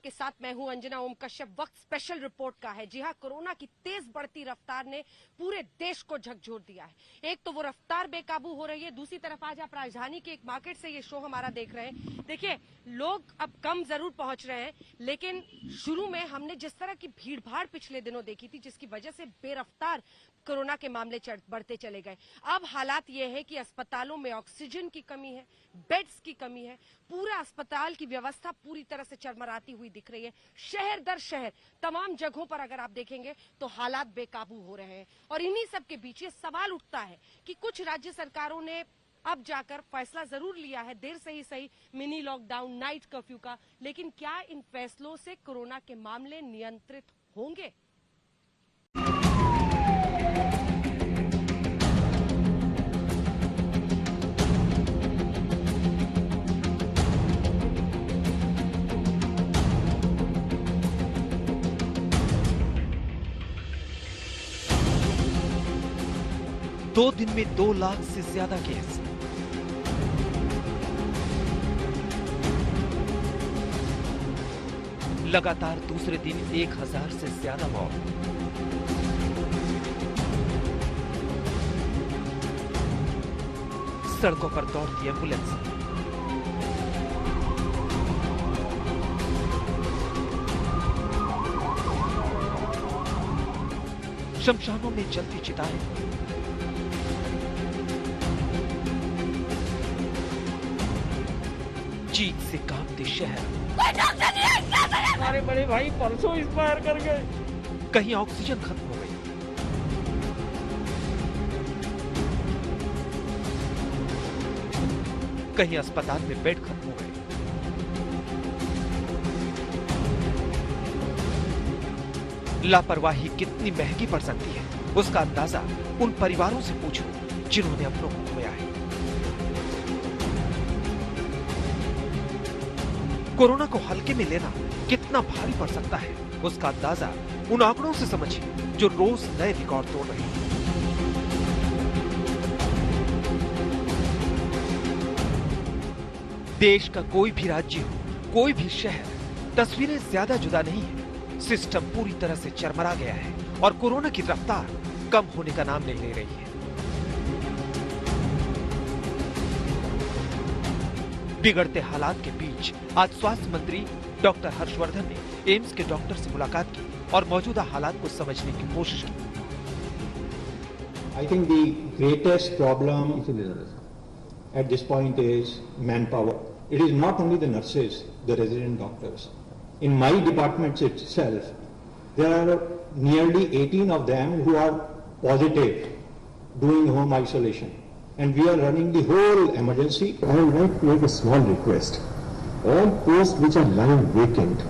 आपके साथ मैं हूं अंजना ओम कश्यप। वक्त स्पेशल रिपोर्ट का है। जी हां, कोरोना की तेज बढ़ती रफ्तार ने पूरे देश को झकझोर दिया है। एक तो वो रफ्तार बेकाबू हो रही है, दूसरी तरफ आज आप राजधानी के एक मार्केट से ये शो हमारा देख रहे हैं। देखिए, लोग अब कम जरूर पहुंच रहे हैं, लेकिन शुरू में हमने जिस तरह की भीड़ भाड़ पिछले दिनों देखी थी, जिसकी वजह से बेरफ्तार कोरोना के मामले बढ़ते चले गए। अब हालात ये है कि अस्पतालों में ऑक्सीजन की कमी है, बेड्स की कमी है, पूरा अस्पताल की व्यवस्था पूरी तरह से चरमराती हुई दिख रही है। शहर दर शहर तमाम जगहों पर अगर आप देखेंगे तो हालात बेकाबू हो रहे हैं। और इन्हीं सब के बीच ये सवाल उठता है कि कुछ राज्य सरकारों ने अब जाकर फैसला जरूर लिया है, देर से ही सही, मिनी लॉकडाउन, नाइट कर्फ्यू का, लेकिन क्या इन फैसलों से कोरोना के मामले नियंत्रित होंगे? दो दिन में 2 लाख से ज्यादा केस। लगातार दूसरे दिन 1000 से ज्यादा मौत। सड़कों पर दौड़ती एम्बुलेंस। शमशानों में जलती चिताएं। चीख से कांपते शहर। हमारे बड़े भाई परसों एक्सपायर कर गए। कहीं ऑक्सीजन खत्म हो गई, कहीं अस्पताल में बेड खत्म हो गए। लापरवाही कितनी महंगी पड़ सकती है, उसका अंदाजा उन परिवारों से पूछो जिन्होंने अपनों को खोया है। कोरोना को हल्के में लेना कितना भारी पड़ सकता है, उसका अंदाजा उन आंकड़ों से समझिए जो रोज नए रिकॉर्ड तोड़ रहे हैं। देश का कोई भी राज्य हो, कोई भी शहर, तस्वीरें ज्यादा जुदा नहीं है। सिस्टम पूरी तरह से चरमरा गया है और कोरोना की रफ्तार कम होने का नाम नहीं ले रही है। बिगड़ते हालात के बीच आज स्वास्थ्य मंत्री डॉक्टर हर्षवर्धन ने एम्स के डॉक्टर से मुलाकात की और मौजूदा हालात को समझने की कोशिश की। I think the greatest problem at this point is manpower. It is not only the nurses, the resident doctors. In my department itself, there are nearly 18 of them who are positive doing home isolation. And we are running the whole emergency. I would like to make a small request. All posts which are lying vacant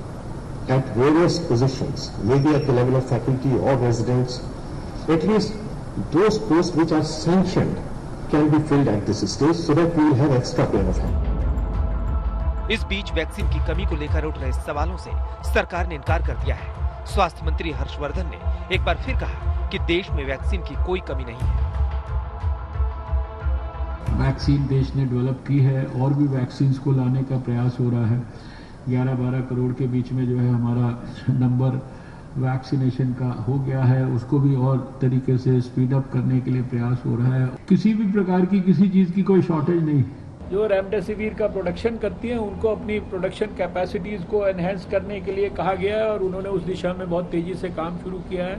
at various positions, maybe at the level of faculty or residents, at least those posts which are sanctioned can be filled at this stage so that we will have extra pair of hands. इस बीच vaccine की कमी को लेकर उठ रहे सवालों से सरकार ने इनकार कर दिया है। स्वास्थ्य मंत्री हर्षवर्धन ने एक बार फिर कहा कि देश में वैक्सीन की कोई कमी नहीं है। वैक्सीन देश ने डेवलप की है और भी वैक्सीन को लाने का प्रयास हो रहा है। 11-12 करोड़ के बीच में जो है हमारा नंबर वैक्सीनेशन का हो गया है, उसको भी और तरीके से स्पीड अप करने के लिए प्रयास हो रहा है। किसी भी प्रकार की किसी चीज़ की कोई शॉर्टेज नहीं। जो रेमडेसिविर का प्रोडक्शन करती हैं उनको अपनी प्रोडक्शन कैपेसिटीज़ को एनहेंस करने के लिए कहा गया है और उन्होंने उस दिशा में बहुत तेज़ी से काम शुरू किया है।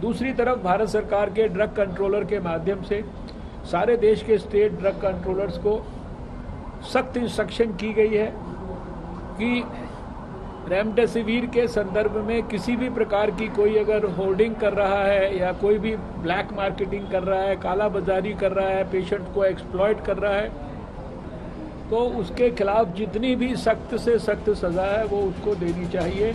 दूसरी तरफ भारत सरकार के ड्रग कंट्रोलर के माध्यम से सारे देश के स्टेट ड्रग कंट्रोलर्स को सख्त इंस्ट्रक्शन की गई है कि रेमडेसिविर के संदर्भ में किसी भी प्रकार की कोई अगर होर्डिंग कर रहा है या कोई भी ब्लैक मार्केटिंग कर रहा है, काला बाजारी कर रहा है, पेशेंट को एक्सप्लॉइट कर रहा है, तो उसके खिलाफ जितनी भी सख्त से सख्त सजा है वो उसको देनी चाहिए।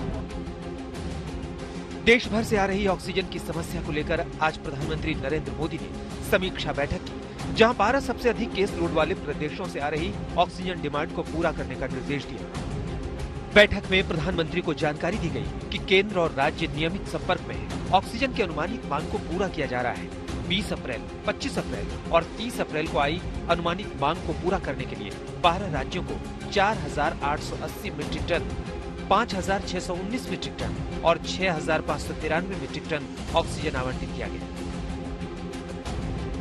देश भर से आ रही ऑक्सीजन की समस्या को लेकर आज प्रधानमंत्री नरेंद्र मोदी ने समीक्षा बैठक की, जहां 12 सबसे अधिक केस लोड वाले प्रदेशों से आ रही ऑक्सीजन डिमांड को पूरा करने का निर्देश दिया। बैठक में प्रधानमंत्री को जानकारी दी गई कि केंद्र और राज्य नियमित संपर्क में है। ऑक्सीजन की अनुमानित मांग को पूरा किया जा रहा है। 20 अप्रैल, 25 अप्रैल और 30 अप्रैल को आई अनुमानित मांग को पूरा करने के लिए 12 राज्यों को 4880 मीट्रिक टन 5,619 मीट्रिक टन और 6,593 मीट्रिक टन ऑक्सीजन आवंटित किया गया।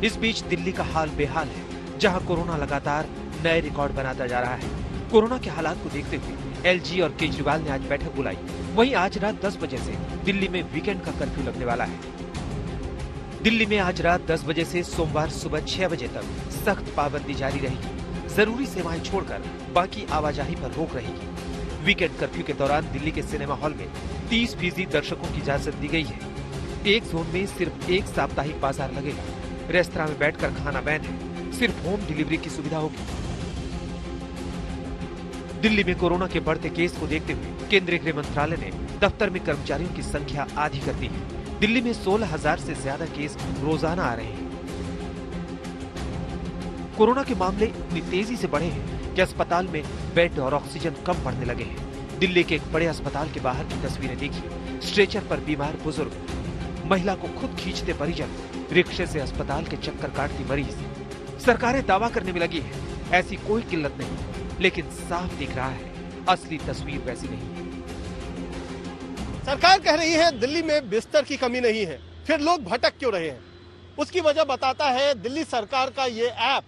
इस बीच दिल्ली का हाल बेहाल है, जहां कोरोना लगातार नए रिकॉर्ड बनाता जा रहा है। कोरोना के हालात को देखते हुए एलजी और केजरीवाल ने आज बैठक बुलाई। वहीं आज रात 10 बजे से दिल्ली में वीकेंड का कर्फ्यू लगने वाला है। दिल्ली में आज रात 10 बजे से सोमवार सुबह 6 बजे तक सख्त पाबंदी जारी रहेगी। जरूरी सेवाएं छोड़कर बाकी आवाजाही पर रोक रहेगी। वीकेंड कर्फ्यू के दौरान दिल्ली के सिनेमा हॉल में 30% दर्शकों की इजाजत दी गई है। एक जोन में सिर्फ एक साप्ताहिक बाजार लगेगा। रेस्तरां में बैठकर खाना बैन है, सिर्फ होम डिलीवरी की सुविधा होगी। दिल्ली में कोरोना के बढ़ते केस को देखते हुए केंद्रीय गृह मंत्रालय ने दफ्तर में कर्मचारियों की संख्या आधी कर दी है। दिल्ली में 16,000 से ज्यादा केस रोजाना आ रहे हैं। कोरोना के मामले इतनी तेजी से बढ़े हैं कि अस्पताल में बेड और ऑक्सीजन कम पड़ने लगे हैं। दिल्ली के एक बड़े अस्पताल के बाहर की तस्वीरें देखिए। स्ट्रेचर पर बीमार बुजुर्ग, महिला को खुद खींचते परिजन, रिक्शे से अस्पताल के चक्कर काटती मरीज। सरकारें दावा करने में लगी है ऐसी कोई किल्लत नहीं, लेकिन साफ दिख रहा है असली तस्वीर वैसी नहीं है। सरकार कह रही है दिल्ली में बिस्तर की कमी नहीं है, फिर लोग भटक क्यों रहे हैं? उसकी वजह बताता है दिल्ली सरकार का ये ऐप,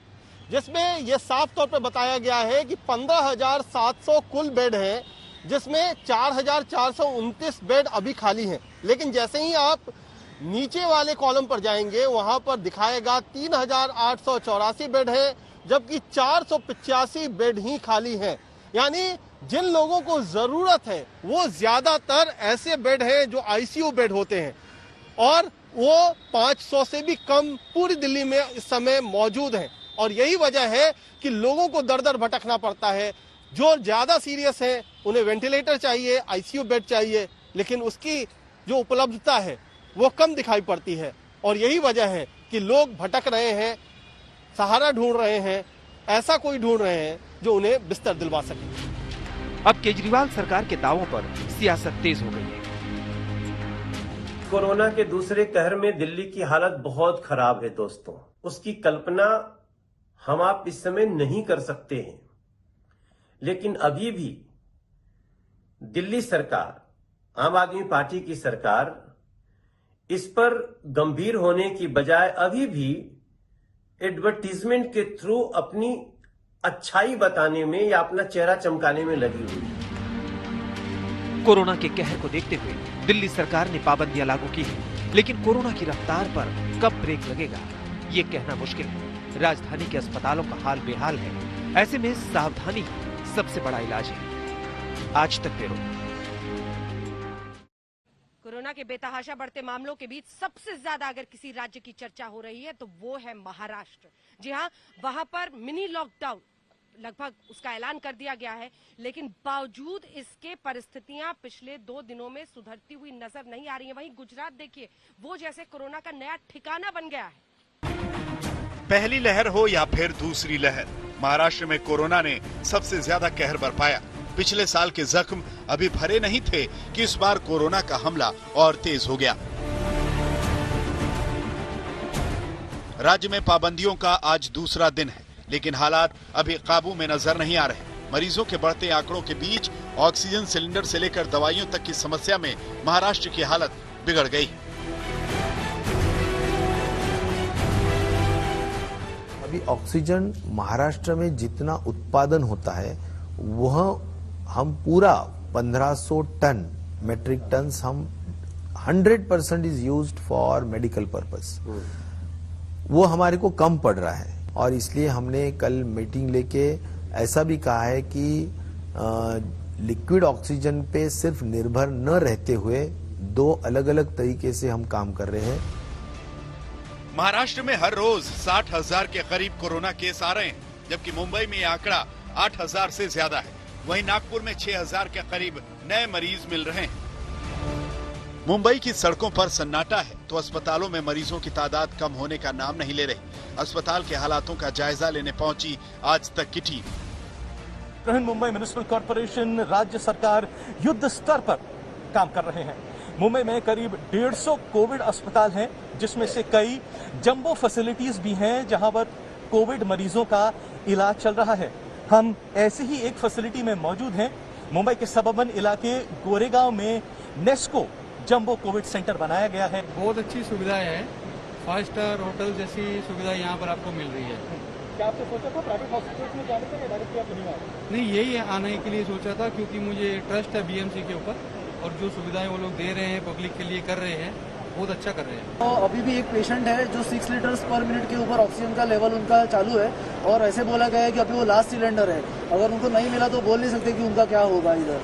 जिसमें यह साफ तौर पर बताया गया है कि 15,700 कुल बेड हैं, जिसमें 4,429 बेड अभी खाली हैं। लेकिन जैसे ही आप नीचे वाले कॉलम पर जाएंगे, वहां पर दिखाएगा 3,884 बेड है, जबकि 485 बेड ही खाली हैं। यानी जिन लोगों को जरूरत है वो ज्यादातर ऐसे बेड हैं जो आईसीयू बेड होते हैं, और वो 500 से भी कम पूरी दिल्ली में इस समय मौजूद हैं। और यही वजह है कि लोगों को दर दर भटकना पड़ता है। जो ज्यादा सीरियस है उन्हें वेंटिलेटर चाहिए, आईसीयू बेड चाहिए, लेकिन उसकी जो उपलब्धता है वो कम दिखाई पड़ती है। और यही वजह है कि लोग भटक रहे हैं, सहारा ढूंढ रहे हैं, ऐसा कोई ढूंढ रहे हैं जो उन्हें बिस्तर दिलवा सके। अब केजरीवाल सरकार के दावों पर सियासत तेज हो गई है। कोरोना के दूसरे कहर में दिल्ली की हालत बहुत खराब है दोस्तों। उसकी कल्पना हम आप इस समय नहीं कर सकते हैं, लेकिन अभी भी दिल्ली सरकार, आम आदमी पार्टी की सरकार, इस पर गंभीर होने की बजाय अभी भी एडवर्टीजमेंट के थ्रू अपनी अच्छाई बताने में या अपना चेहरा चमकाने में लगी हुई है। कोरोना के कहर को देखते हुए दिल्ली सरकार ने पाबंदियां लागू की है, लेकिन कोरोना की रफ्तार पर कब ब्रेक लगेगा ये कहना मुश्किल है। राजधानी के अस्पतालों का हाल बेहाल है। ऐसे में सावधानी सबसे बड़ा इलाज है। आज तक ब्यूरो। कोरोना के बेतहाशा बढ़ते मामलों के बीच सबसे ज्यादा अगर किसी राज्य की चर्चा हो रही है तो वो है महाराष्ट्र। जी हां, वहां पर मिनी लॉकडाउन लगभग उसका ऐलान कर दिया गया है, लेकिन बावजूद इसके परिस्थितियां पिछले 2 दिनों में सुधरती हुई नजर नहीं आ रही है। वहीं गुजरात देखिए, वो जैसे कोरोना का नया ठिकाना बन गया है। पहली लहर हो या फिर दूसरी लहर, महाराष्ट्र में कोरोना ने सबसे ज्यादा कहर बरपाया। पिछले साल के जख्म अभी भरे नहीं थे कि इस बार कोरोना का हमला और तेज हो गया। राज्य में पाबंदियों का आज दूसरा दिन है, लेकिन हालात अभी काबू में नजर नहीं आ रहे। मरीजों के बढ़ते आंकड़ों के बीच ऑक्सीजन सिलेंडर से लेकर दवाइयों तक की समस्या में महाराष्ट्र की हालत बिगड़ गई। अभी ऑक्सीजन महाराष्ट्र में जितना उत्पादन होता है वह हम पूरा 1500 टन मेट्रिक टन हम 100% is used for medical purpose. वो हमारे को कम पड़ रहा है और इसलिए हमने कल मीटिंग लेके ऐसा भी कहा है कि लिक्विड ऑक्सीजन पे सिर्फ निर्भर न रहते हुए 2 अलग अलग तरीके से हम काम कर रहे हैं। महाराष्ट्र में हर रोज 60,000 के करीब कोरोना केस आ रहे हैं, जबकि मुंबई में यह आंकड़ा 8,000 से ज्यादा है। वहीं नागपुर में 6,000 के करीब नए मरीज मिल रहे हैं। मुंबई की सड़कों पर सन्नाटा है तो अस्पतालों में मरीजों की तादाद कम होने का नाम नहीं ले रही। अस्पताल के हालातों का जायजा लेने पहुंची आज तक की team. Brihan Mumbai municipal corporation, राज्य सरकार युद्ध स्तर पर काम कर रहे हैं। मुंबई में करीब 150 कोविड अस्पताल हैं, जिसमें से कई जंबो फैसिलिटीज भी हैं जहां पर कोविड मरीजों का इलाज चल रहा है। हम ऐसी ही एक फैसिलिटी में मौजूद हैं मुंबई के सबर्बन इलाके गोरेगांव में नेस्को जंबो कोविड सेंटर बनाया गया है। बहुत अच्छी सुविधाएं हैं, 5 स्टार होटल जैसी सुविधा यहाँ पर आपको मिल रही है। क्या आपने सोचा था प्राइवेट हॉस्पिटल में जाने के डायरेक्टली आप नहीं आए? नहीं, यही आने के लिए सोचा था क्योंकि मुझे ट्रस्ट है बीएमसी के ऊपर, और जो सुविधाएं वो लोग दे रहे हैं पब्लिक के लिए कर रहे हैं, बहुत अच्छा कर रहे हैं। तो अभी भी एक पेशेंट है जो 6 लीटर्स पर मिनट के ऊपर ऑक्सीजन का लेवल उनका चालू है, और ऐसे बोला गया है कि अभी वो लास्ट सिलेंडर है, अगर उनको नहीं मिला तो बोल नहीं सकते कि उनका क्या होगा इधर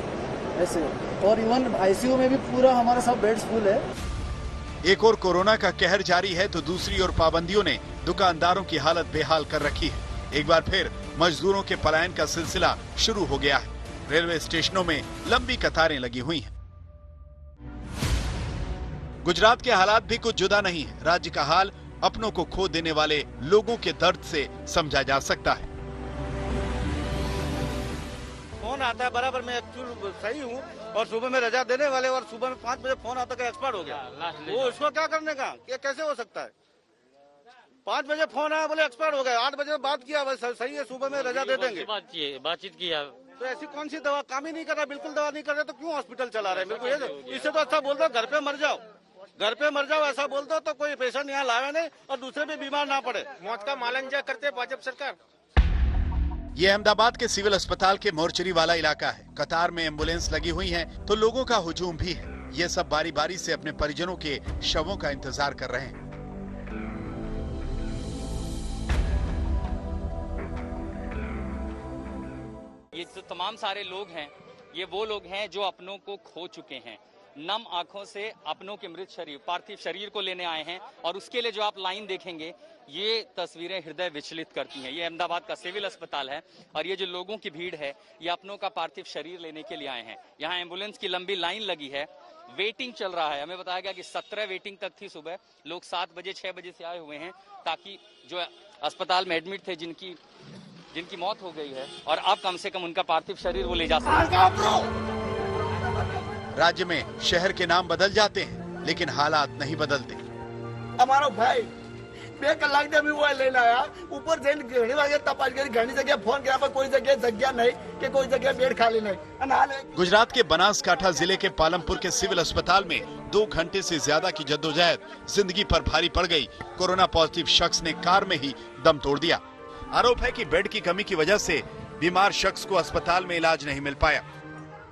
ऐसे। और इवन आईसीयू में भी पूरा हमारा सब बेड्स फुल है। एक और कोरोना का कहर जारी है तो दूसरी ओर पाबंदियों ने दुकानदारों की हालत बेहाल कर रखी है। एक बार फिर मजदूरों के पलायन का सिलसिला शुरू हो गया है। रेलवे स्टेशनों में लंबी कतारें लगी हुई हैं। गुजरात के हालात भी कुछ जुदा नहीं है। राज्य का हाल अपनों को खो देने वाले लोगों के दर्द से समझा जा सकता है। फोन आता है बराबर, मैं एक्चुअल सही हूँ, और सुबह में रजा देने वाले, और सुबह में 5 बजे फोन आता है एक्सपायर हो गया। वो उसको क्या करने का, ये कैसे हो सकता है? 5 बजे फोन आया, बोले एक्सपायर हो गया, 8 बजे बात किया, सही है, सुबह में रजा दे देंगे। बातचीत किया, तो ऐसी कौन सी दवा काम ही नहीं कर रहा, बिल्कुल दवा नहीं कर रहे, तो क्यों हॉस्पिटल चला रहे हैं? मेरे को इससे तो अच्छा बोल दो घर पे मर जाओ, घर पे मर जाओ, ऐसा बोल दो तो कोई पेशेंट यहाँ लावे नहीं और दूसरे भी बीमार ना पड़े। मौत का मालंजा करते भाजपा सरकार। ये अहमदाबाद के सिविल अस्पताल के मोर्चरी वाला इलाका है। कतार में एम्बुलेंस लगी हुई है तो लोगों का हुजूम भी है। ये सब बारी बारी से अपने परिजनों के शवों का इंतजार कर रहे हैं। ये जो तमाम सारे लोग हैं, ये वो लोग हैं जो अपनों को खो चुके हैं। नम आंखों से अपनों के मृत शरीर, पार्थिव शरीर को लेने आए हैं, और उसके लिए जो आप लाइन देखेंगे, ये तस्वीरें हृदय विचलित करती हैं। ये अहमदाबाद का सिविल अस्पताल है, और ये जो लोगों की भीड़ है, ये अपनों का पार्थिव शरीर लेने के लिए आए हैं। यहाँ एम्बुलेंस की लंबी लाइन लगी है, वेटिंग चल रहा है। हमें बताया गया कि 17 वेटिंग तक थी सुबह। लोग 7 बजे 6 बजे से आए हुए हैं, ताकि जो अस्पताल में एडमिट थे, जिनकी मौत हो गई है, और अब कम से कम उनका पार्थिव शरीर वो ले जा सकते। राज्य में शहर के नाम बदल जाते हैं, लेकिन हालात नहीं बदलते। हमारा भाई 2 कलाक में वो लेना आया, ऊपर से घणी वागे तपास करी, घणी जगह फोन किया पर कोई जगह नहीं कि कोई जगह बेड खाली नहीं। गुजरात के बनासकांठा जिले के पालमपुर के सिविल अस्पताल में 2 घंटे से ज्यादा की जद्दोजहद जिंदगी पर भारी पड़ गई। कोरोना पॉजिटिव शख्स ने कार में ही दम तोड़ दिया। आरोप है कि बेड की कमी की वजह से बीमार शख्स को अस्पताल में इलाज नहीं मिल पाया।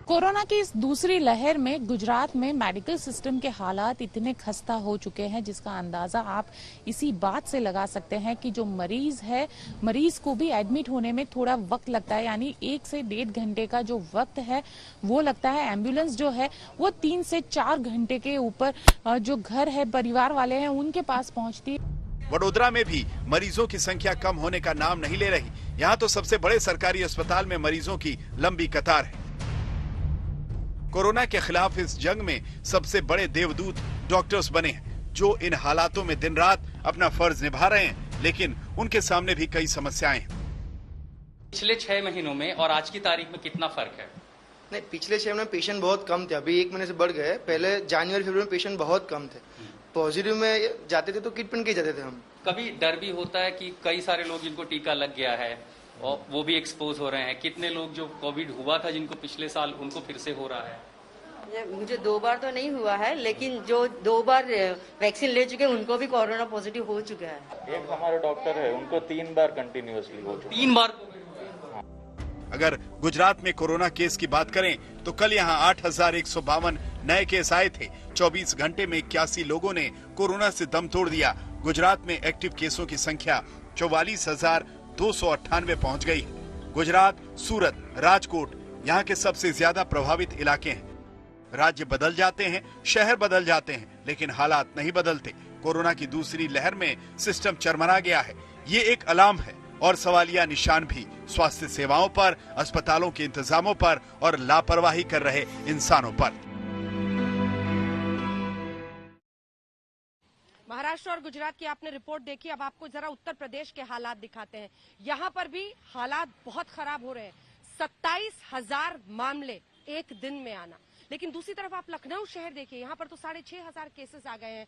कोरोना की इस दूसरी लहर में गुजरात में मेडिकल सिस्टम के हालात इतने खस्ता हो चुके हैं, जिसका अंदाजा आप इसी बात से लगा सकते हैं कि जो मरीज है, मरीज को भी एडमिट होने में थोड़ा वक्त लगता है, यानी 1 से 1.5 घंटे का जो वक्त है वो लगता है। एम्बुलेंस जो है वो 3 से 4 घंटे के ऊपर जो घर है, परिवार वाले हैं, उनके पास पहुंचती है। वडोदरा में भी मरीजों की संख्या कम होने का नाम नहीं ले रही। यहाँ तो सबसे बड़े सरकारी अस्पताल में मरीजों की लंबी कतार है। कोरोना के खिलाफ इस जंग में सबसे बड़े देवदूत डॉक्टर्स बने हैं, जो इन हालातों में दिन रात अपना फर्ज निभा रहे हैं, लेकिन उनके सामने भी कई समस्याएं हैं। पिछले 6 महीनों में और आज की तारीख में कितना फर्क है? नहीं, पिछले 6 महीने में पेशेंट बहुत कम थे, अभी 1 महीने से बढ़ गए। पहले जनवरी फरवरी में पेशेंट बहुत कम थे, पॉजिटिव में जाते थे तो ट्रीटमेंट किए जाते थे हम। कभी डर भी होता है कि कई सारे लोग जिनको टीका लग गया है और वो भी एक्सपोज हो रहे हैं। कितने लोग जो कोविड हुआ था जिनको पिछले साल, उनको फिर से हो रहा है? मुझे 2 बार तो नहीं हुआ है, लेकिन जो 2 बार वैक्सीन ले चुके हैं उनको भी कोरोना पॉजिटिव हो चुका है। एक हमारे डॉक्टर है, उनको 3 बार कंटिन्यूअसली हो चुका है। 3 बार? अगर गुजरात में कोरोना केस की बात करें तो कल यहाँ 8,152 नए केस आए थे। 24 घंटे में 81 लोगों ने कोरोना से दम तोड़ दिया। गुजरात में एक्टिव केसों की संख्या 44,298 पहुंच गई। गुजरात, सूरत, राजकोट यहाँ के सबसे ज्यादा प्रभावित इलाके हैं। राज्य बदल जाते हैं, शहर बदल जाते हैं, लेकिन हालात नहीं बदलते। कोरोना की दूसरी लहर में सिस्टम चरमरा गया है। ये एक अलार्म है और सवालिया निशान भी स्वास्थ्य सेवाओं पर, अस्पतालों के इंतजामों पर और लापरवाही कर रहे इंसानों पर। महाराष्ट्र और गुजरात की आपने रिपोर्ट देखी, अब आपको जरा उत्तर प्रदेश के हालात दिखाते हैं। यहाँ पर भी हालात बहुत खराब हो रहे हैं। 27,000 मामले एक दिन में आना। लेकिन दूसरी तरफ आप लखनऊ शहर देखिए, यहाँ पर तो 6,500 केसेस आ गए हैं।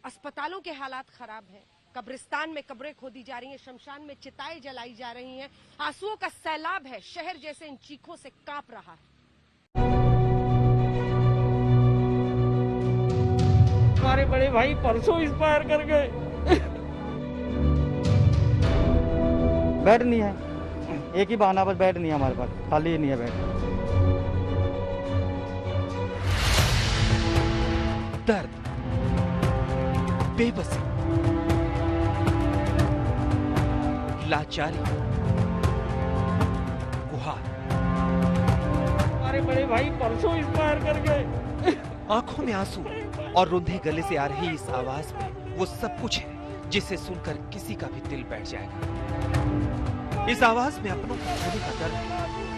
अस्पतालों के हालात खराब हैं। कब्रिस्तान में कब्रें खोदी जा रही हैं, शमशान में चिताएं जलाई जा रही हैं। आंसुओं का सैलाब है, शहर जैसे इन चीखों से कांप रहा है। हमारे बड़े भाई परसों एक्सपायर कर गए। बेड नहीं है, एक ही बहाना, बस बेड नहीं है हमारे पास, खाली नहीं है बेड। दर्द, बेबसी, लाचारी, गुहार। हमारे बड़े भाई परसों एक्सपायर कर गए। आंखों में आंसू और रुंधे गले से आ रही इस आवाज में वो सब कुछ है जिसे सुनकर किसी का भी दिल बैठ जाएगा। इस आवाज में अपनों को खोने का दर्द है,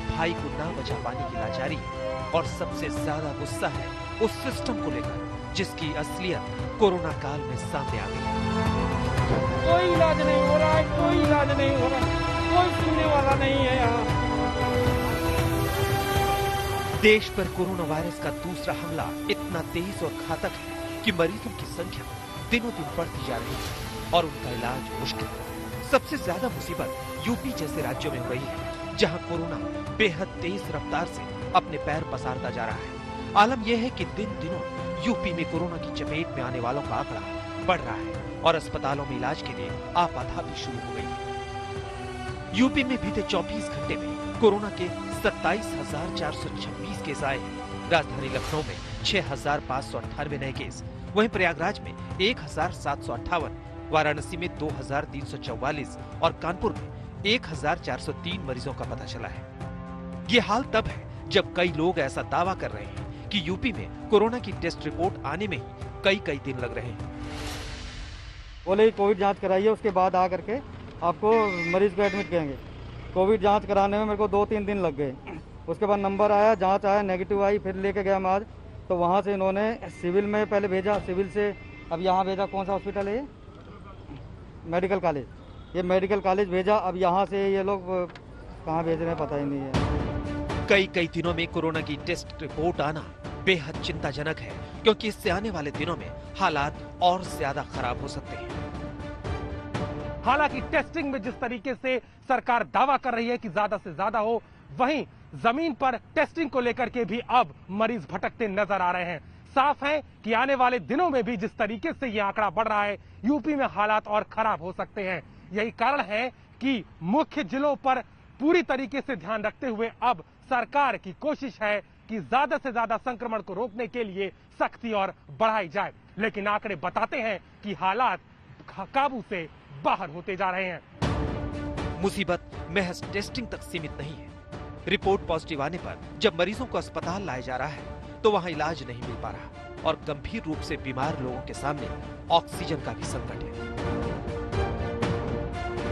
भाई को ना बचा पाने की लाचारी है और सबसे ज्यादा गुस्सा है उस सिस्टम को लेकर जिसकी असलियत कोरोना काल में सामने आ गई। कोई इलाज नहीं हो रहा है, कोई इलाज नहीं हो रहा, कोई सुनने वाला नहीं है यहाँ। देश पर कोरोना वायरस का दूसरा हमला इतना तेज और घातक है कि मरीजों की संख्या दिनों दिन बढ़ती जा रही है और उनका इलाज मुश्किल है। सबसे ज्यादा मुसीबत यूपी जैसे राज्यों में हो रही है, जहां कोरोना बेहद तेज रफ्तार से अपने पैर पसारता जा रहा है। आलम यह है कि दिन दिनों यूपी में कोरोना की चपेट में आने वालों का आंकड़ा बढ़ रहा है और अस्पतालों में इलाज के लिए आपाधापी शुरू हो गई है। यूपी में बीते 24 घंटे में कोरोना के 27,426 केस आए हैं। राजधानी लखनऊ में 6,598 नए केस, वहीं प्रयागराज में 1,758, वाराणसी में 2,344 और कानपुर में 1,403 मरीजों का पता चला है। ये हाल तब है जब कई लोग ऐसा दावा कर रहे हैं कि यूपी में कोरोना की टेस्ट रिपोर्ट आने में ही कई दिन लग रहे हैं। बोले कोविड जांच कराइए, उसके बाद आ करके आपको मरीज को एडमिट करेंगे। कोविड जांच कराने में मेरे को 2-3 दिन लग गए। उसके बाद नंबर आया, जांच आया, नेगेटिव आई, फिर लेके गया मैं आज, तो वहाँ से इन्होंने सिविल में पहले भेजा, सिविल से अब यहाँ भेजा। कौन सा हॉस्पिटल है ये? Medical college. ये मेडिकल कॉलेज भेजा, अब यहाँ से ये लोग कहाँ भेज रहे हैं पता ही नहीं है। कई दिनों में कोरोना की टेस्ट रिपोर्ट आना बेहद चिंताजनक है, क्योंकि इससे आने वाले दिनों में हालात और ज्यादा खराब हो सकते हैं। हालांकि टेस्टिंग में जिस तरीके से सरकार दावा कर रही है कि ज्यादा से ज्यादा हो, वहीं जमीन पर टेस्टिंग को लेकर के भी अब मरीज भटकते नजर आ रहे हैं। साफ है कि आने वाले दिनों में भी जिस तरीके से ये आंकड़ा बढ़ रहा है, यूपी में हालात और खराब हो सकते हैं। यही कारण है कि मुख्य जिलों पर पूरी तरीके से ध्यान रखते हुए अब सरकार की कोशिश है कि ज्यादा से ज्यादा संक्रमण को रोकने के लिए सख्ती और बढ़ाई जाए। लेकिन आंकड़े बताते हैं कि हालात काबू से बाहर होते जा रहे हैं। मुसीबत महज टेस्टिंग तक सीमित नहीं है। रिपोर्ट पॉजिटिव आने पर जब मरीजों को अस्पताल लाया जा रहा है तो वहां इलाज नहीं मिल पा रहा और गंभीर रूप से बीमार लोगों के सामने ऑक्सीजन का भी संकट है।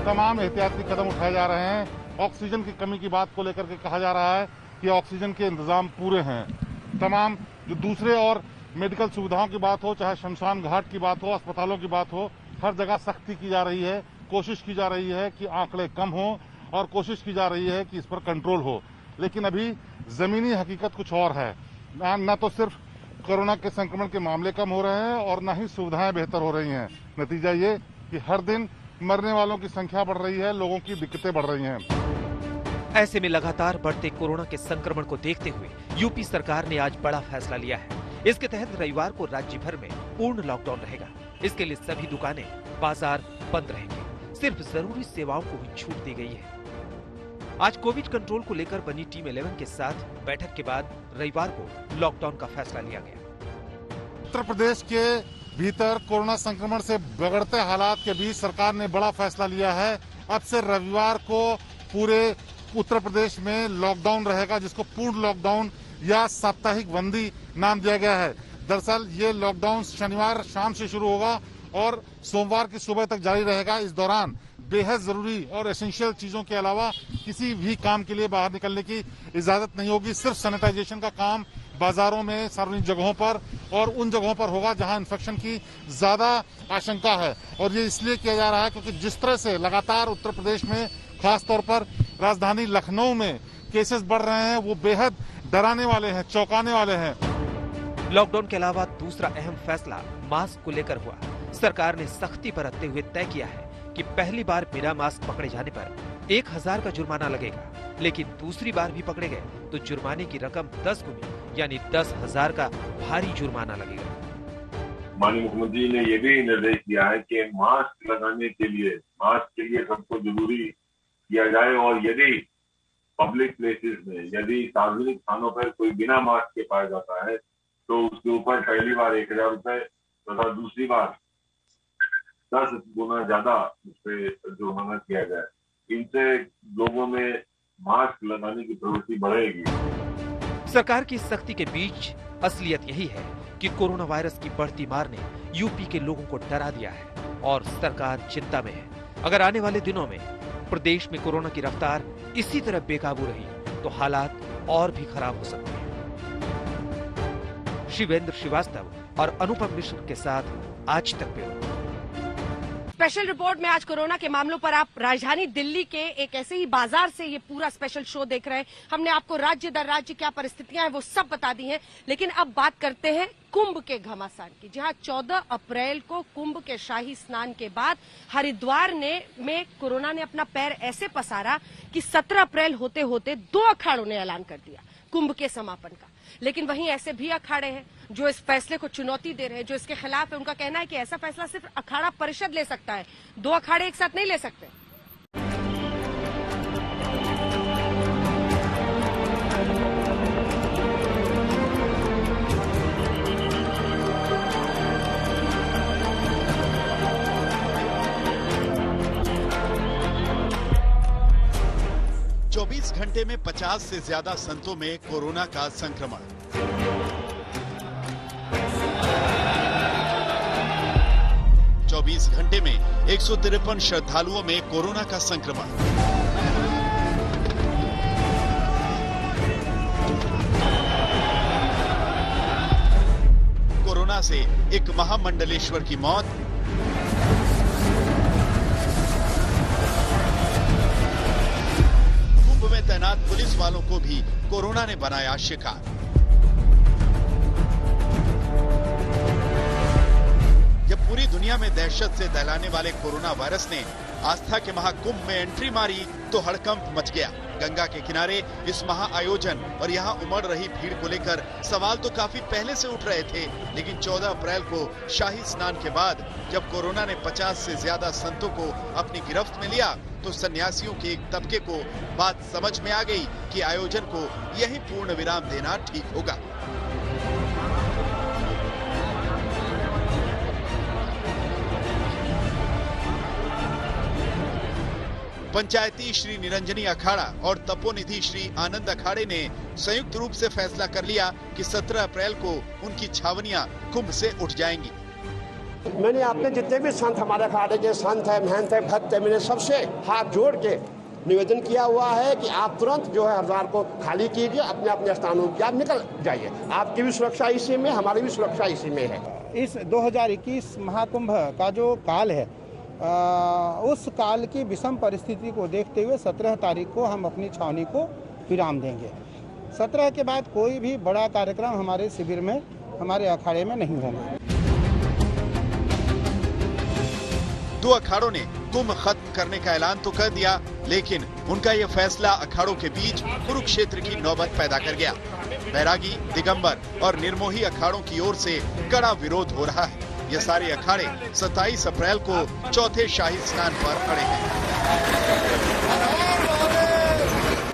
तमाम एहतियाती कदम उठाए जा रहे हैं। ऑक्सीजन की कमी की बात को लेकर के कहा जा रहा है कि ऑक्सीजन के इंतजाम पूरे हैं। तमाम जो दूसरे और मेडिकल सुविधाओं की बात हो, चाहे शमशान घाट की बात हो, अस्पतालों की बात हो, हर जगह सख्ती की जा रही है। कोशिश की जा रही है कि आंकड़े कम हो और कोशिश की जा रही है कि इस पर कंट्रोल हो। लेकिन अभी जमीनी हकीकत कुछ और है। न तो सिर्फ कोरोना के संक्रमण के मामले कम हो रहे हैं और न ही सुविधाएं बेहतर हो रही हैं। नतीजा ये कि हर दिन मरने वालों की संख्या बढ़ रही है, लोगों की दिक्कतें बढ़ रही हैं। ऐसे में लगातार बढ़ते कोरोना के संक्रमण को देखते हुए यूपी सरकार ने आज बड़ा फैसला लिया है। इसके तहत रविवार को राज्य भर में पूर्ण लॉकडाउन रहेगा। इसके लिए सभी दुकानें, बाजार बंद रहेंगे। सिर्फ जरूरी सेवाओं को ही छूट दी गई है। आज कोविड कंट्रोल को लेकर बनी टीम 11 के साथ बैठक के बाद रविवार को लॉकडाउन का फैसला लिया गया। उत्तर प्रदेश के भीतर कोरोना संक्रमण से बिगड़ते हालात के बीच सरकार ने बड़ा फैसला लिया है। अब से रविवार को पूरे उत्तर प्रदेश में लॉकडाउन रहेगा, जिसको पूर्ण लॉकडाउन या साप्ताहिक बंदी नाम दिया गया है। दरअसल ये लॉकडाउन शनिवार शाम से शुरू होगा और सोमवार की सुबह तक जारी रहेगा। इस दौरान बेहद जरूरी और एसेंशियल चीजों के अलावा किसी भी काम के लिए बाहर निकलने की इजाजत नहीं होगी। सिर्फ सैनिटाइजेशन का काम बाजारों में, सार्वजनिक जगहों पर और उन जगहों पर होगा जहां इन्फेक्शन की ज्यादा आशंका है। और ये इसलिए किया जा रहा है क्योंकि जिस तरह से लगातार उत्तर प्रदेश में, खास तौर पर राजधानी लखनऊ में केसेस बढ़ रहे हैं, वो बेहद डराने वाले हैं, चौंकाने वाले हैं। लॉकडाउन के अलावा दूसरा अहम फैसला मास्क को लेकर हुआ। सरकार ने सख्ती बरतते हुए तय किया है कि पहली बार बिना मास्क पकड़े जाने पर 1,000 का जुर्माना लगेगा, लेकिन दूसरी बार भी पकड़े गए तो जुर्माने की रकम 10 गुनी यानी 10,000 का भारी जुर्माना लगेगा। माननीय मुख्यमंत्री ने ये भी निर्देश दिया है कि मास्क लगाने के लिए सबको जरूरी किया जाए, और यदि पब्लिक प्लेसेस में, यदि सार्वजनिक स्थानों पर कोई बिना मास्क के पाया जाता है तो उसके ऊपर पहली बार 1000 रुपए तथा दूसरी बार 10 गुना ज्यादा उस पर जुर्माना किया जाए। इनसे लोगों में मास्क लगाने की प्रवृत्ति बढ़ेगी। सरकार की सख्ती के बीच असलियत यही है कि कोरोना वायरस की बढ़ती मार ने यूपी के लोगों को डरा दिया है और सरकार चिंता में है। अगर आने वाले दिनों में प्रदेश में कोरोना की रफ्तार इसी तरह बेकाबू रही तो हालात और भी खराब हो सकते हैं। शिवेंद्र श्रीवास्तव और अनुपम मिश्र के साथ आज तक ब्यूरो। स्पेशल रिपोर्ट में आज कोरोना के मामलों पर आप राजधानी दिल्ली के एक ऐसे ही बाजार से ये पूरा स्पेशल शो देख रहे हैं। हमने आपको राज्य दर राज्य क्या परिस्थितियां हैं वो सब बता दी हैं, लेकिन अब बात करते हैं कुंभ के घमासान की, जहां 14 अप्रैल को कुंभ के शाही स्नान के बाद हरिद्वार में कोरोना ने अपना पैर ऐसे पसारा कि 17 अप्रैल होते होते 2 अखाड़ों ने ऐलान कर दिया कुंभ के समापन का। लेकिन वहीं ऐसे भी अखाड़े हैं जो इस फैसले को चुनौती दे रहे हैं, जो इसके खिलाफ है। उनका कहना है कि ऐसा फैसला सिर्फ अखाड़ा परिषद ले सकता है, 2 अखाड़े एक साथ नहीं ले सकते। चौबीस घंटे में 50 से ज्यादा संतों में कोरोना का संक्रमण। चौबीस घंटे में 153 श्रद्धालुओं में कोरोना का संक्रमण। कोरोना से एक महामंडलेश्वर की मौत। कुंभ में तैनात पुलिस वालों को भी कोरोना ने बनाया शिकार। जब पूरी दुनिया में दहशत से दहलाने वाले कोरोना वायरस ने आस्था के महाकुंभ में एंट्री मारी तो हड़कंप मच गया। गंगा के किनारे इस महा आयोजन और यहाँ उमड़ रही भीड़ को लेकर सवाल तो काफी पहले से उठ रहे थे, लेकिन 14 अप्रैल को शाही स्नान के बाद जब कोरोना ने 50 से ज्यादा संतों को अपनी गिरफ्त में लिया तो सन्यासियों के एक तबके को बात समझ में आ गई कि आयोजन को यही पूर्ण विराम देना ठीक होगा। पंचायती श्री निरंजनी अखाड़ा और तपोनिधि श्री आनंद अखाड़े ने संयुक्त रूप से फैसला कर लिया कि 17 अप्रैल को उनकी छावनियां कुंभ से उठ जाएंगी। मैंने अपने जितने भी संत, हमारे अखाड़े के संत है, महंत है, भक्त है, मैंने सबसे हाथ जोड़ के निवेदन किया हुआ है कि आप तुरंत जो है हरिद्वार को खाली कीजिए, अपने अपने स्थानों की आप निकल जाइए। आपकी भी सुरक्षा इसी में, हमारी भी सुरक्षा इसी में है। इस 2021 महाकुंभ का जो काल है, उस काल की विषम परिस्थिति को देखते हुए 17 तारीख को हम अपनी छावनी को विराम देंगे। 17 के बाद कोई भी बड़ा कार्यक्रम हमारे शिविर में, हमारे अखाड़े में नहीं होगा। 2 अखाड़ों ने कुंभ खत्म करने का ऐलान तो कर दिया, लेकिन उनका यह फैसला अखाड़ों के बीच कुरुक्षेत्र की नौबत पैदा कर गया। बैरागी, दिगंबर और निर्मोही अखाड़ों की ओर से कड़ा विरोध हो रहा है। ये सारे अखाड़े 27 अप्रैल को चौथे शाही स्नान पर खड़े हैं।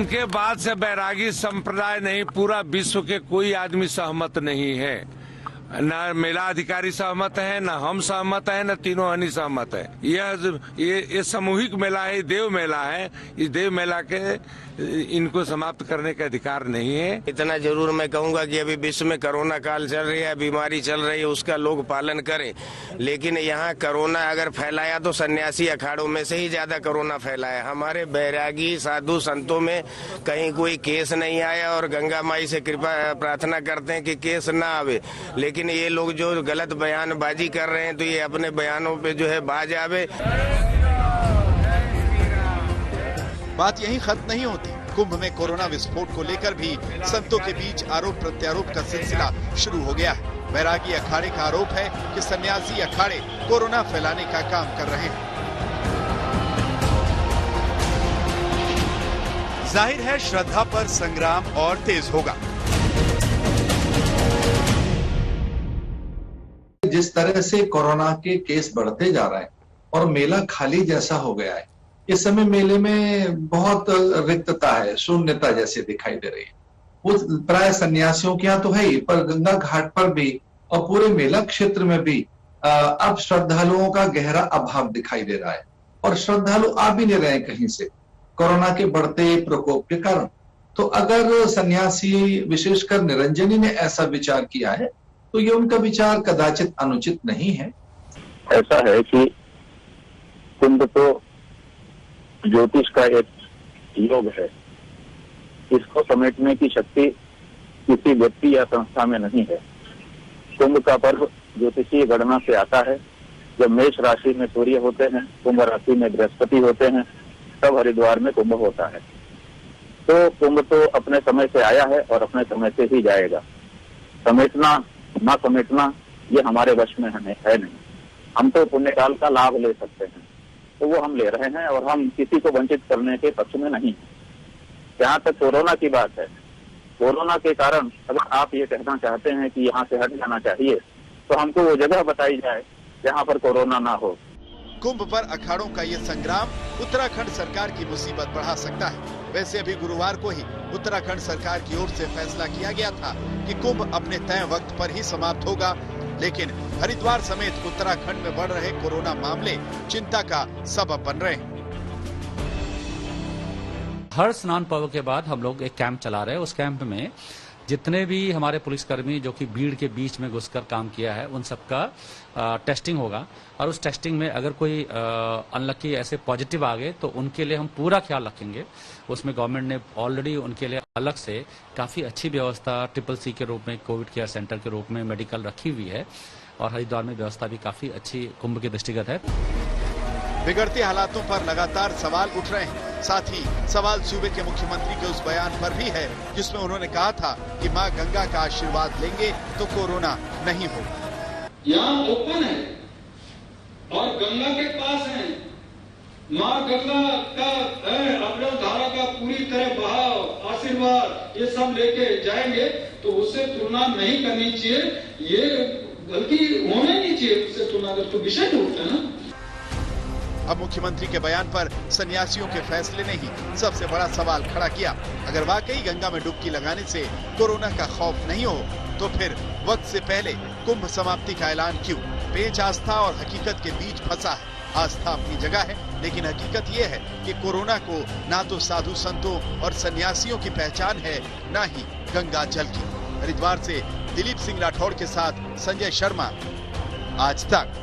उनके बाद से बैरागी संप्रदाय नहीं, पूरा विश्व के कोई आदमी सहमत नहीं है। न मेला अधिकारी सहमत है, न हम सहमत है, न तीनों हनी सहमत है। ये सामूहिक मेला है, देव मेला है। इस देव मेला के इनको समाप्त करने का अधिकार नहीं है। इतना जरूर मैं कहूंगा कि अभी विश्व में कोरोना काल चल रही है, बीमारी चल रही है, उसका लोग पालन करें। लेकिन यहाँ कोरोना अगर फैलाया तो सन्यासी अखाड़ों में से ही ज्यादा कोरोना फैलाया। हमारे बैरागी साधु संतों में कहीं कोई केस नहीं आया और गंगा माई से कृपा प्रार्थना करते हैं कि केस ना आवे। लेकिन ये लोग जो गलत बयानबाजी कर रहे हैं तो ये अपने बयानों पे जो है बाज आवे। बात यहीं खत्म नहीं होती। कुंभ में कोरोना विस्फोट को लेकर भी संतों के बीच आरोप प्रत्यारोप का सिलसिला शुरू हो गया है। बैरागी अखाड़े का आरोप है कि सन्यासी अखाड़े कोरोना फैलाने का काम कर रहे हैं। जाहिर है श्रद्धा पर संग्राम और तेज होगा। जिस तरह से कोरोना के केस बढ़ते जा रहे हैं और मेला खाली जैसा हो गया है, इस समय मेले में बहुत रिक्तता है, शून्यता जैसे दिखाई दे रही है। वो प्राय सन्यासियों के यहाँ तो है ही, पर गंगा घाट पर भी और पूरे मेला क्षेत्र में भी अब श्रद्धालुओं का गहरा अभाव दिखाई दे रहा है और श्रद्धालु आ भी नहीं रहे कहीं से कोरोना के बढ़ते प्रकोप के कारण। तो अगर सन्यासी विशेषकर निरंजनी ने ऐसा विचार किया है तो ये उनका विचार कदाचित अनुचित नहीं है। ऐसा है कि कुंभ तो ज्योतिष का एक योग है, इसको समेटने की शक्ति किसी व्यक्ति या संस्था में नहीं है। कुंभ का पर्व ज्योतिषीय गणना से आता है। जब मेष राशि में सूर्य होते हैं, कुंभ राशि में बृहस्पति होते हैं, तब हरिद्वार में कुंभ होता है। तो कुंभ तो अपने समय से आया है और अपने समय से ही जाएगा। समेटना ना समेटना ये हमारे वश में है नहीं। हम तो पुण्यकाल का लाभ ले सकते हैं, तो वो हम ले रहे हैं और हम किसी को वंचित करने के पक्ष में नहीं है। जहाँ तक कोरोना की बात है, कोरोना के कारण अगर आप ये कहना चाहते हैं कि यहाँ से हट जाना चाहिए, तो हमको वो जगह बताई जाए जहाँ पर कोरोना ना हो। कुंभ पर अखाड़ों का ये संग्राम उत्तराखंड सरकार की मुसीबत बढ़ा सकता है। वैसे अभी गुरुवार को ही उत्तराखंड सरकार की ओर से फैसला किया गया था कि कुंभ अपने तय वक्त पर ही समाप्त होगा, लेकिन हरिद्वार समेत उत्तराखंड में बढ़ रहे कोरोना मामले चिंता का सबब बन रहे हैं। हर स्नान पर्व के बाद हम लोग एक कैंप चला रहे हैं। उस कैंप में जितने भी हमारे पुलिसकर्मी जो कि भीड़ के बीच में घुसकर काम किया है, उन सबका टेस्टिंग होगा और उस टेस्टिंग में अगर कोई अनलकी ऐसे पॉजिटिव आ गए तो उनके लिए हम पूरा ख्याल रखेंगे। उसमें गवर्नमेंट ने ऑलरेडी उनके लिए अलग से काफ़ी अच्छी व्यवस्था CCC के रूप में, कोविड केयर सेंटर के रूप में मेडिकल रखी हुई है और हरिद्वार में व्यवस्था भी काफ़ी अच्छी कुंभ के दृष्टिगत है। बिगड़ते हालातों पर लगातार सवाल उठ रहे हैं। साथ ही सवाल सूबे के मुख्यमंत्री के उस बयान पर भी है जिसमें उन्होंने कहा था कि मां गंगा का आशीर्वाद लेंगे तो कोरोना नहीं होगा। यहाँ ओपन है और गंगा के पास है, मां गंगा का अपना धारा का पूरी तरह बहाव, आशीर्वाद ये सब लेके जाएंगे, तो उससे तुलना नहीं करनी चाहिए। ये बल्कि होना ही नहीं चाहिए उससे तुलना कर, तो विषय उठता है ना। अब मुख्यमंत्री के बयान पर सन्यासियों के फैसले ने ही सबसे बड़ा सवाल खड़ा किया। अगर वाकई गंगा में डुबकी लगाने से कोरोना का खौफ नहीं हो तो फिर वक्त से पहले कुंभ समाप्ति का ऐलान क्यों? पेच आस्था और हकीकत के बीच फंसा है। आस्था अपनी जगह है, लेकिन हकीकत ये है कि कोरोना को ना तो साधु संतों और सन्यासियों की पहचान है, ना ही गंगा जल की। हरिद्वार से दिलीप सिंह राठौड़ के साथ संजय शर्मा, आज तक।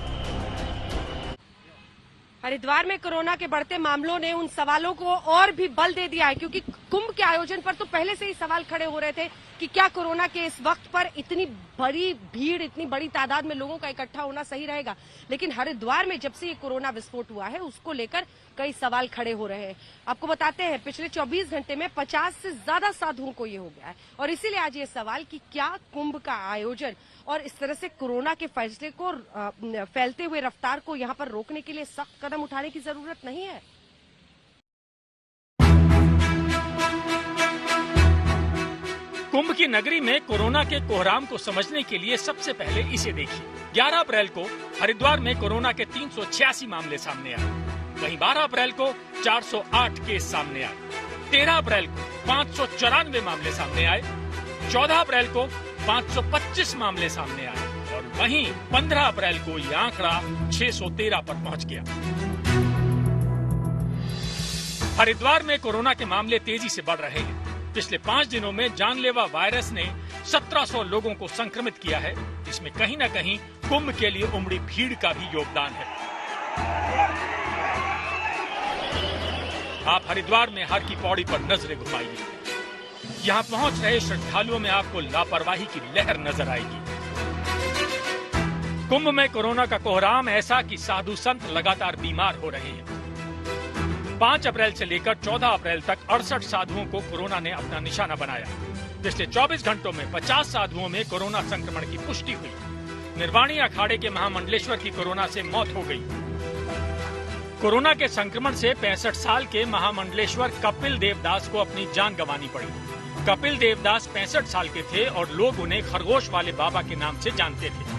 हरिद्वार में कोरोना के बढ़ते मामलों ने उन सवालों को और भी बल दे दिया है, क्योंकि कुंभ के आयोजन पर तो पहले से ही सवाल खड़े हो रहे थे कि क्या कोरोना के इस वक्त पर इतनी बड़ी भीड़, इतनी बड़ी तादाद में लोगों का इकट्ठा होना सही रहेगा। लेकिन हरिद्वार में जब से ये कोरोना विस्फोट हुआ है उसको लेकर कई सवाल खड़े हो रहे हैं। आपको बताते हैं पिछले 24 घंटे में 50 से ज्यादा साधुओं को ये हो गया है और इसीलिए आज ये सवाल कि क्या कुंभ का आयोजन और इस तरह से कोरोना के फैसले को फैलते हुए रफ्तार को यहाँ पर रोकने के लिए सख्त कदम उठाने की जरूरत नहीं है। कुंभ की नगरी में कोरोना के कोहराम को समझने के लिए सबसे पहले इसे देखिए। 11 अप्रैल को हरिद्वार में कोरोना के 386 मामले सामने आए, वहीं 12 अप्रैल को 408 केस सामने आए, 13 अप्रैल को 594 मामले सामने आए, 14 अप्रैल को 525 मामले सामने आए और वहीं 15 अप्रैल को यह आंकड़ा 613 पर पहुंच गया। हरिद्वार में कोरोना के मामले तेजी से बढ़ रहे हैं। पिछले 5 दिनों में जानलेवा वायरस ने 1700 लोगों को संक्रमित किया है। इसमें कहीं न कहीं कुंभ के लिए उमड़ी भीड़ का भी योगदान है। आप हरिद्वार में हर की पौड़ी पर नजरें घुमाइए। यहाँ पहुंच रहे श्रद्धालुओं में आपको लापरवाही की लहर नजर आएगी। कुंभ में कोरोना का कोहराम ऐसा कि साधु संत लगातार बीमार हो रहे हैं। 5 अप्रैल से लेकर 14 अप्रैल तक 68 साधुओं को कोरोना ने अपना निशाना बनाया। पिछले 24 घंटों में 50 साधुओं में कोरोना संक्रमण की पुष्टि हुई। निर्वाणी अखाड़े के महामंडलेश्वर की कोरोना से मौत हो गई। कोरोना के संक्रमण से 65 साल के महामंडलेश्वर कपिल देवदास को अपनी जान गंवानी पड़ी। कपिल देवदास 65 साल के थे और लोग उन्हें खरगोश वाले बाबा के नाम से जानते थे।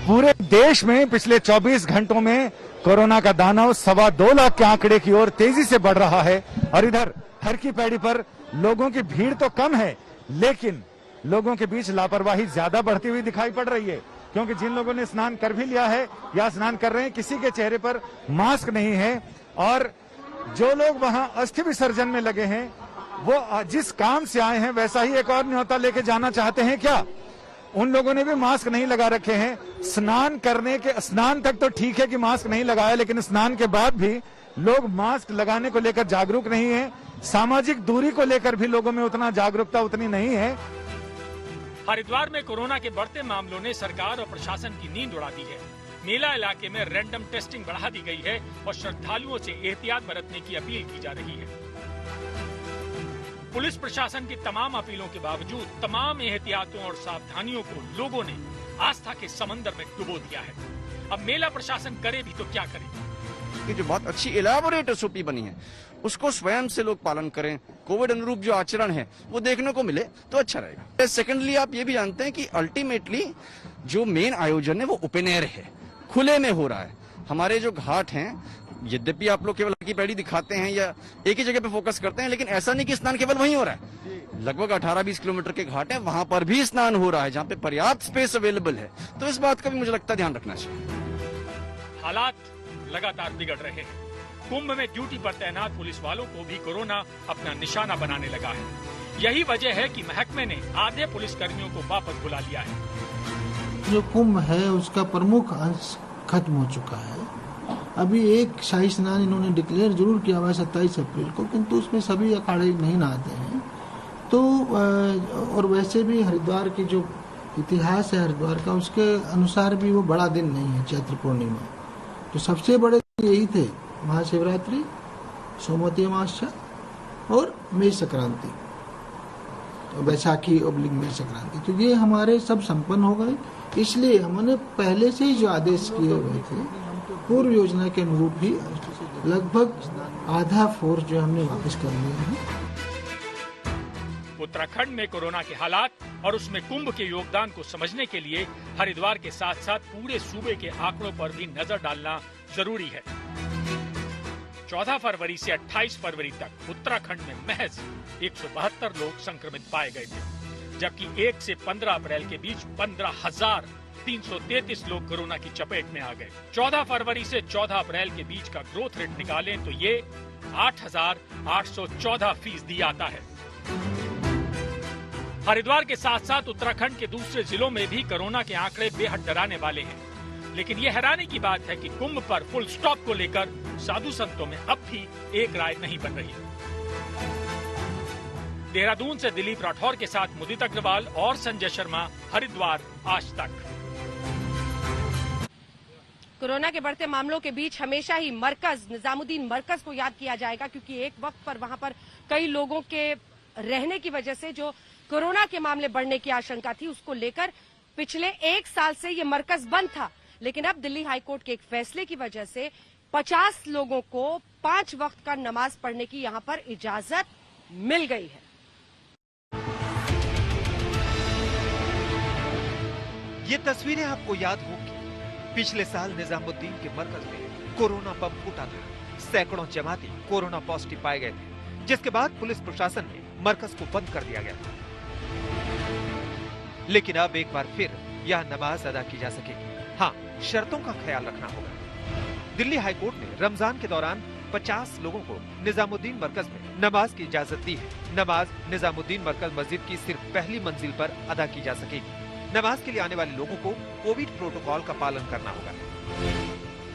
पूरे देश में पिछले 24 घंटों में कोरोना का दानव 2.25 लाख के आंकड़े की ओर तेजी से बढ़ रहा है। और इधर हर की पैड़ी पर लोगों की भीड़ तो कम है, लेकिन लोगों के बीच लापरवाही ज्यादा बढ़ती हुई दिखाई पड़ रही है, क्योंकि जिन लोगों ने स्नान कर भी लिया है या स्नान कर रहे हैं, किसी के चेहरे पर मास्क नहीं है। और जो लोग वहां अस्थि विसर्जन में लगे हैं, वो जिस काम से आए हैं वैसा ही एक और न्योता लेके जाना चाहते हैं क्या? उन लोगों ने भी मास्क नहीं लगा रखे हैं। स्नान तक तो ठीक है कि मास्क नहीं लगाया, लेकिन स्नान के बाद भी लोग मास्क लगाने को लेकर जागरूक नहीं है। सामाजिक दूरी को लेकर भी लोगों में उतना जागरूकता उतनी नहीं है। हरिद्वार में कोरोना के बढ़ते मामलों ने सरकार और प्रशासन की नींद उड़ा दी है। मेला इलाके में रैंडम टेस्टिंग बढ़ा दी गई है और श्रद्धालुओं से एहतियात बरतने की अपील की जा रही है। पुलिस प्रशासन की तमाम अपीलों के बावजूद तमाम एहतियातों और सावधानियों को लोगों ने आस्था के समंदर में डुबो दिया है। अब मेला प्रशासन करे भी तो क्या करे। कि जो बहुत अच्छी इलैबोरेट एसओपी बनी है उसको स्वयं से लोग पालन करें, कोविड अनुरूप जो आचरण है वो देखने को मिले तो अच्छा रहेगा। सेकेंडली, आप ये भी जानते हैं कि अल्टीमेटली जो मेन आयोजन है वो ओपन एयर है, खुले में हो रहा है। हमारे जो घाट हैं, यद्यपि आप लोग केवल की पैड़ी दिखाते हैं या एक ही जगह पे फोकस करते हैं, लेकिन ऐसा नहीं कि स्नान केवल वहीं हो रहा है। लगभग 18-20 किलोमीटर के घाट है, वहां पर भी स्नान हो रहा है जहां पे पर्याप्त स्पेस अवेलेबल है। तो इस बात का भी मुझे लगता है ध्यान रखना चाहिए। हालात लगातार बिगड़ रहे हैं। कुंभ में ड्यूटी पर तैनात पुलिस वालों को भी कोरोना अपना निशाना बनाने लगा है। यही वजह है कि महकमे ने आधे पुलिस कर्मियों को वापस बुला लिया है। जो कुंभ है उसका प्रमुख अंश खत्म हो चुका है। अभी एक शाही स्नान इन्होंने डिक्लेयर जरूर किया हुआ है 27 अप्रैल को, किंतु उसमें सभी अखाड़े नहीं नहाते हैं। तो और वैसे भी हरिद्वार की जो इतिहास है हरिद्वार का, उसके अनुसार भी वो बड़ा दिन नहीं है चैत्र पूर्णिमा। तो सबसे बड़े दिन यही थे, महाशिवरात्रि, सोमवती अमावस्या और मेष संक्रांति, बैसाखी ओब्लिक मेष संक्रांति। तो ये हमारे सब संपन्न हो गए। इसलिए हमने पहले से ही जो आदेश किए हुए थे पूर्व योजना के अनुरूप ही लगभग आधा फोर्स जो हमने वापस कर लिया है। उत्तराखंड में कोरोना के हालात और उसमें कुंभ के योगदान को समझने के लिए हरिद्वार के साथ साथ पूरे सूबे के आंकड़ों पर भी नजर डालना जरूरी है। 14 फरवरी से 28 फरवरी तक उत्तराखंड में महज 172 लोग संक्रमित पाए गए थे, जबकि 1 से 15 अप्रैल के बीच 15,333 लोग कोरोना की चपेट में आ गए। 14 फरवरी से 14 अप्रैल के बीच का ग्रोथ रेट निकालें तो ये 8,814% आता है। हरिद्वार के साथ साथ उत्तराखंड के दूसरे जिलों में भी कोरोना के आंकड़े बेहद डराने वाले हैं। लेकिन ये हैरानी की बात है कि कुंभ पर फुल स्टॉप को लेकर साधु संतों में अब भी एक राय नहीं बन रही। देहरादून से दिलीप राठौर के साथ मुदित अग्रवाल और संजय शर्मा, हरिद्वार आज तक। कोरोना के बढ़ते मामलों के बीच हमेशा ही मरकज, निजामुद्दीन मरकज को याद किया जाएगा, क्योंकि एक वक्त पर वहां पर कई लोगों के रहने की वजह से जो कोरोना के मामले बढ़ने की आशंका थी, उसको लेकर पिछले 1 साल से ये मरकज बंद था। लेकिन अब दिल्ली हाईकोर्ट के एक फैसले की वजह से 50 लोगों को 5 वक्त का नमाज पढ़ने की यहां पर इजाजत मिल गई है। ये तस्वीरें आपको याद होंगी। पिछले साल निजामुद्दीन के मरकज में कोरोना बम फूटा था। सैकड़ों जमाती कोरोना पॉजिटिव पाए गए थे, जिसके बाद पुलिस प्रशासन ने मरकज को बंद कर दिया गया था। लेकिन अब एक बार फिर यह नमाज अदा की जा सकेगी। हाँ, शर्तों का ख्याल रखना होगा। दिल्ली हाईकोर्ट ने रमजान के दौरान 50 लोगों को निजामुद्दीन मरकज में नमाज की इजाजत दी है। नमाज निजामुद्दीन मरकज मस्जिद की सिर्फ पहली मंजिल पर अदा की जा सकेगी। नमाज के लिए आने वाले लोगों को कोविड प्रोटोकॉल का पालन करना होगा।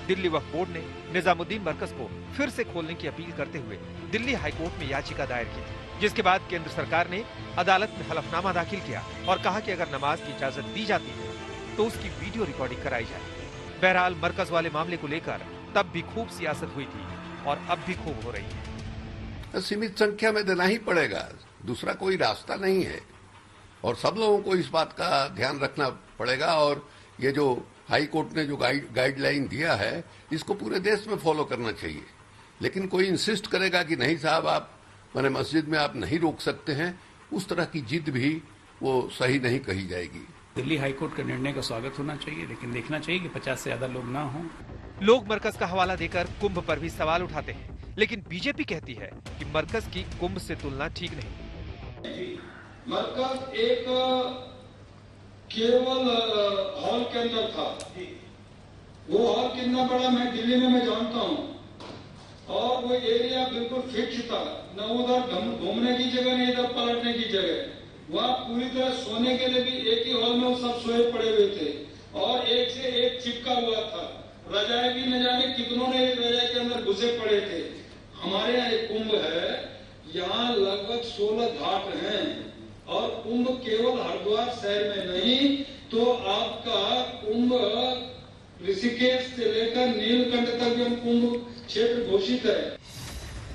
दिल्ली वक्फ बोर्ड ने निजामुद्दीन मरकज को फिर से खोलने की अपील करते हुए दिल्ली हाईकोर्ट में याचिका दायर की थी, जिसके बाद केंद्र सरकार ने अदालत में हलफनामा दाखिल किया और कहा कि अगर नमाज की इजाजत दी जाती है तो उसकी वीडियो रिकॉर्डिंग कराई जाए। बहरहाल मरकज वाले मामले को लेकर तब भी खूब सियासत हुई थी और अब भी खूब हो रही है। सीमित संख्या में देना ही पड़ेगा, दूसरा कोई रास्ता नहीं है और सब लोगों को इस बात का ध्यान रखना पड़ेगा। और ये जो हाई कोर्ट ने जो गाइडलाइन दिया है इसको पूरे देश में फॉलो करना चाहिए। लेकिन कोई इंसिस्ट करेगा कि नहीं साहब आप मैंने मस्जिद में आप नहीं रोक सकते हैं, उस तरह की जिद भी वो सही नहीं कही जाएगी। दिल्ली हाईकोर्ट के निर्णय का स्वागत होना चाहिए, लेकिन देखना चाहिए कि 50 से ज्यादा लोग ना हों। लोग मरकज का हवाला देकर कुंभ पर भी सवाल उठाते हैं, लेकिन बीजेपी कहती है कि मरकज की कुंभ से तुलना ठीक नहीं। मरकज एक केवल हॉल के अंदर था। वो हॉल कितना बड़ा मैं दिल्ली में मैं जानता हूँ, और वो एरिया बिल्कुल फिक्स था, न उधर घूमने की जगह न इधर पलटने की जगह। वहाँ पूरी तरह सोने के लिए भी एक ही हॉल में वो सब सोए पड़े हुए थे, और एक से एक चिपका हुआ था। रजाई भी न जाने कितनों ने रजाई के अंदर घुसे पड़े थे। हमारे यहाँ एक कुंभ है, यहाँ लगभग 16 घाट हैं, और कुंभ केवल हरिद्वार शहर में नहीं, तो आपका कुंभ ऋषिकेश से लेकर नीलकंठ तक भी कुंभ क्षेत्र घोषित है।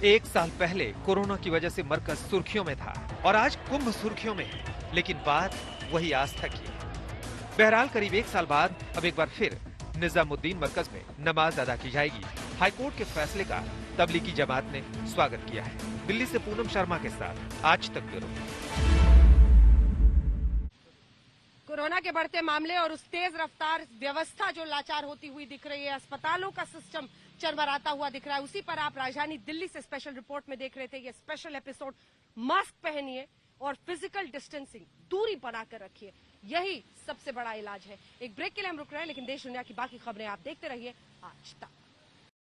एक साल पहले कोरोना की वजह से मरकज सुर्खियों में था और आज कुंभ सुर्खियों में है, लेकिन बात वही आस्था की है। बहरहाल करीब एक साल बाद अब एक बार फिर निजामुद्दीन मरकज में नमाज अदा की जाएगी। हाईकोर्ट के फैसले का तबलीगी जमात ने स्वागत किया है। दिल्ली से पूनम शर्मा के साथ आज तक ब्यूरो। कोरोना के बढ़ते मामले और उस तेज रफ्तार व्यवस्था जो लाचार होती हुई दिख रही है, अस्पतालों का सिस्टम चरमराता हुआ दिख रहा है, उसी पर आप राजधानी दिल्ली से स्पेशल रिपोर्ट में देख रहे थे। ये स्पेशल एपिसोड, मास्क पहनिए और फिजिकल डिस्टेंसिंग, दूरी बनाकर रखिए, यही सबसे बड़ा इलाज है। एक ब्रेक के लिए हम रुक रहे हैं, लेकिन देश दुनिया की बाकी खबरें आप देखते रहिए आज तक।